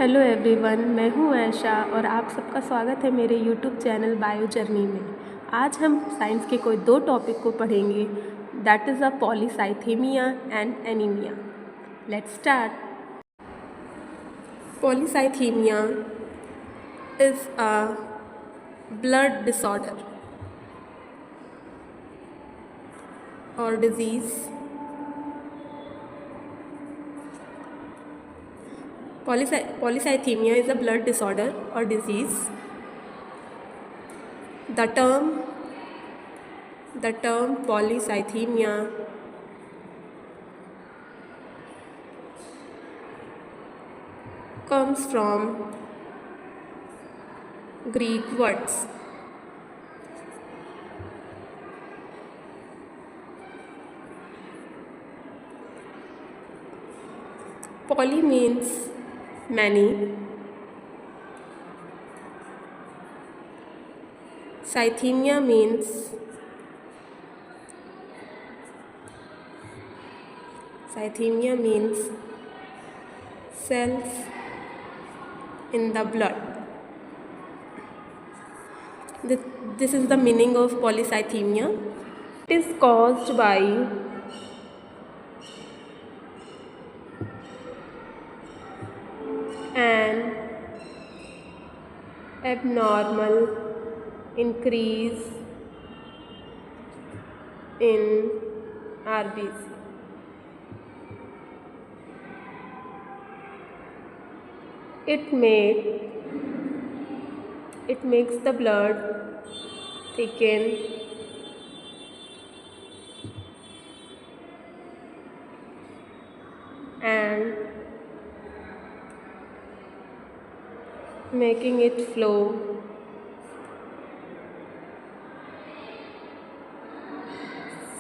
Hello everyone, मैं हूँ ऐशा और आप सबका स्वागत है मेरे यूट्यूब चैनल बायो जर्नी में। आज हम साइंस के कोई दो टॉपिक को पढ़ेंगे, that is a polycythaemia and anaemia. Let's start. Polycythaemia is a blood disorder और disease. Polycythemia is a blood disorder or disease. The term polycythemia comes from Greek words. Poly means many, cythemia means cells in the blood. This is the meaning of polycythemia. It is caused by an abnormal increase in RBC. It makes the blood thicken and making it flow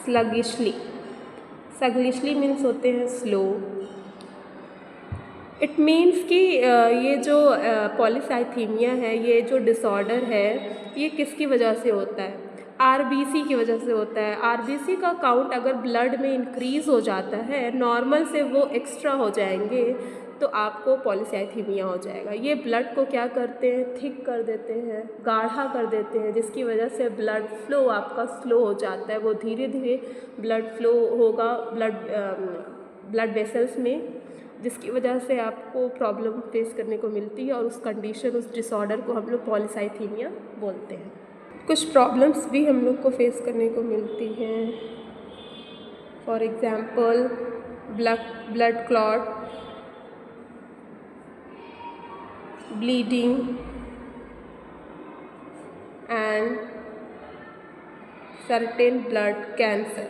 sluggishly means होते हैं slow. It means कि ये जो polycythaemia है, ये जो disorder है, ये किसकी वजह से होता है? आरबीसी की वजह से होता है। आरबीसी का काउंट अगर ब्लड में इंक्रीज़ हो जाता है, नॉर्मल से वो एक्स्ट्रा हो जाएंगे, तो आपको पॉलीसाइथीमिया हो जाएगा। ये ब्लड को क्या करते हैं? थिक कर देते हैं, गाढ़ा कर देते हैं, जिसकी वजह से ब्लड फ्लो आपका स्लो हो जाता है। वो धीरे धीरे ब्लड फ्लो होगा ब्लड वेसल्स में, जिसकी वजह से आपको प्रॉब्लम फेस करने को मिलती है और उस कंडीशन, उस डिसऑर्डर को हम लोग पॉलीसाइथीमिया बोलते हैं। कुछ प्रॉब्लम्स भी हम लोग को फेस करने को मिलती हैं। For example blood clot, bleeding and certain blood cancer.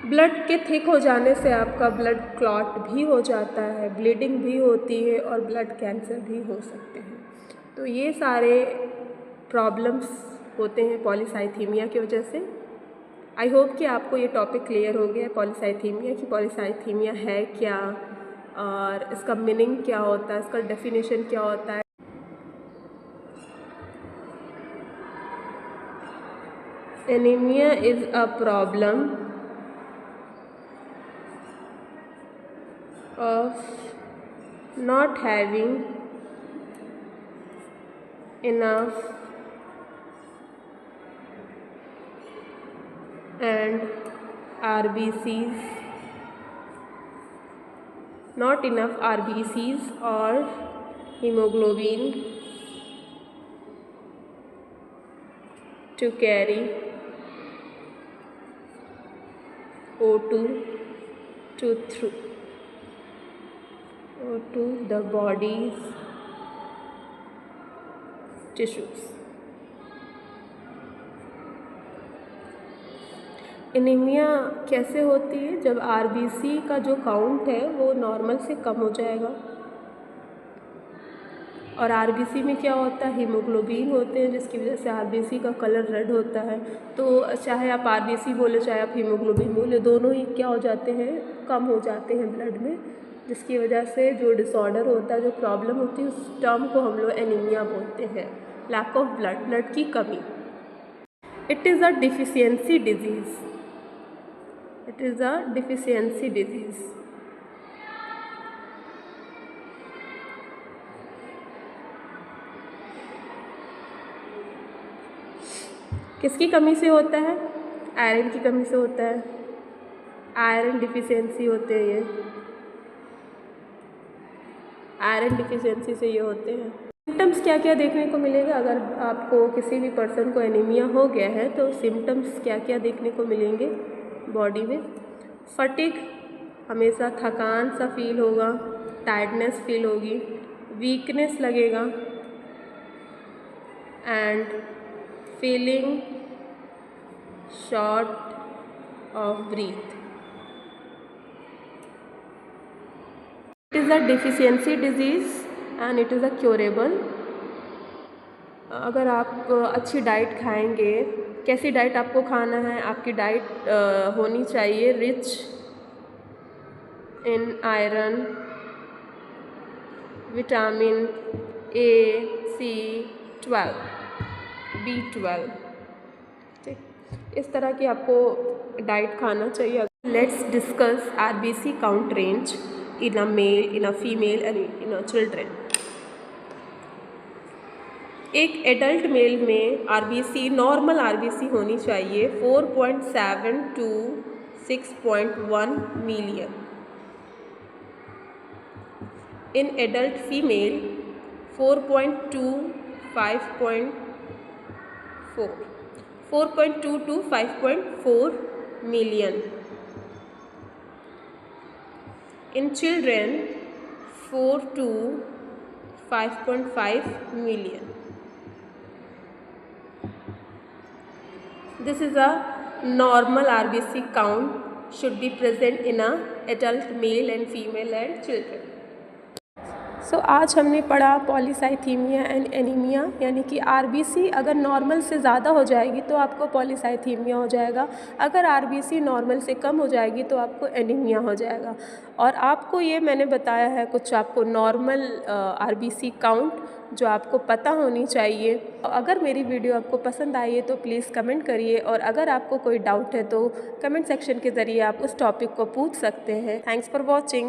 Blood के थिक हो जाने से आपका ब्लड क्लॉट भी हो जाता है, ब्लीडिंग भी होती है और ब्लड कैंसर भी हो सकते हैं। तो ये सारे प्रॉब्लम्स होते हैं पॉलीसाइथीमिया की वजह से। आई होप कि आपको ये टॉपिक क्लियर हो गया पॉलीसाइथीमिया की पॉलीसाइथीमिया है क्या और इसका मीनिंग क्या होता है, इसका डेफिनेशन क्या होता है। Anaemia is a problem of not having enough and RBCs, not enough RBCs or hemoglobin to carry O2 to the body's tissues. Anaemia कैसे होती है? जब आरबीसी का जो काउंट है वो नॉर्मल से कम हो जाएगा। और आरबीसी में क्या होता है? हीमोग्लोबिन होते हैं, जिसकी वजह से आरबीसी का कलर रेड होता है। तो चाहे आप आरबीसी बोले चाहे आप हीमोग्लोबिन बोले, दोनों ही क्या हो जाते हैं? कम हो जाते हैं ब्लड में, जिसकी वजह से जो डिसऑर्डर होता है, जो प्रॉब्लम होती है, उस टर्म को हम लोग एनीमिया बोलते हैं। लैक ऑफ ब्लड की कमी। It is a deficiency disease. किसकी कमी से होता है? आयरन की कमी से होता है। आयरन डिफिशियंसी होते हैं ये, आयरन डिफिशियंसी से ये होते हैं। सिम्टम्स क्या क्या देखने को मिलेगा? अगर आपको किसी भी पर्सन को एनीमिया हो गया है तो सिम्टम्स क्या क्या देखने को मिलेंगे बॉडी में? फटीग, हमेशा थकान सा फील होगा, टायर्डनेस फील होगी, वीकनेस लगेगा and feeling short of breath. It is a deficiency disease and it is a curable. अगर आप अच्छी डाइट खाएंगे, कैसी डाइट आपको खाना है? आपकी डाइट होनी चाहिए rich in iron, vitamin A, C, 12, B12, ठीक, इस तरह की आपको डाइट खाना चाहिए। Let's discuss RBC count range in a male, in a female and in a children. एक एडल्ट मेल में RBC, नॉर्मल RBC होनी चाहिए 4.7 to 6.1 million. In adult female 4.2 to 5.4 million. In children 4 to 5.5 million. This is a normal RBC count should be present in a adult male and female and children. सो आज हमने पढ़ा polycythaemia and anaemia, यानी कि RBC अगर normal से ज़्यादा हो जाएगी तो आपको पॉलीसाइथीमिया हो जाएगा, अगर RBC नॉर्मल से कम हो जाएगी तो आपको एनीमिया हो जाएगा। और आपको ये मैंने बताया है कुछ आपको नॉर्मल RBC काउंट जो आपको पता होनी चाहिए। अगर मेरी वीडियो आपको पसंद आई है तो प्लीज़ कमेंट करिए, और अगर आपको कोई डाउट है तो कमेंट सेक्शन के ज़रिए आप उस टॉपिक को पूछ सकते हैं। Thanks for watching.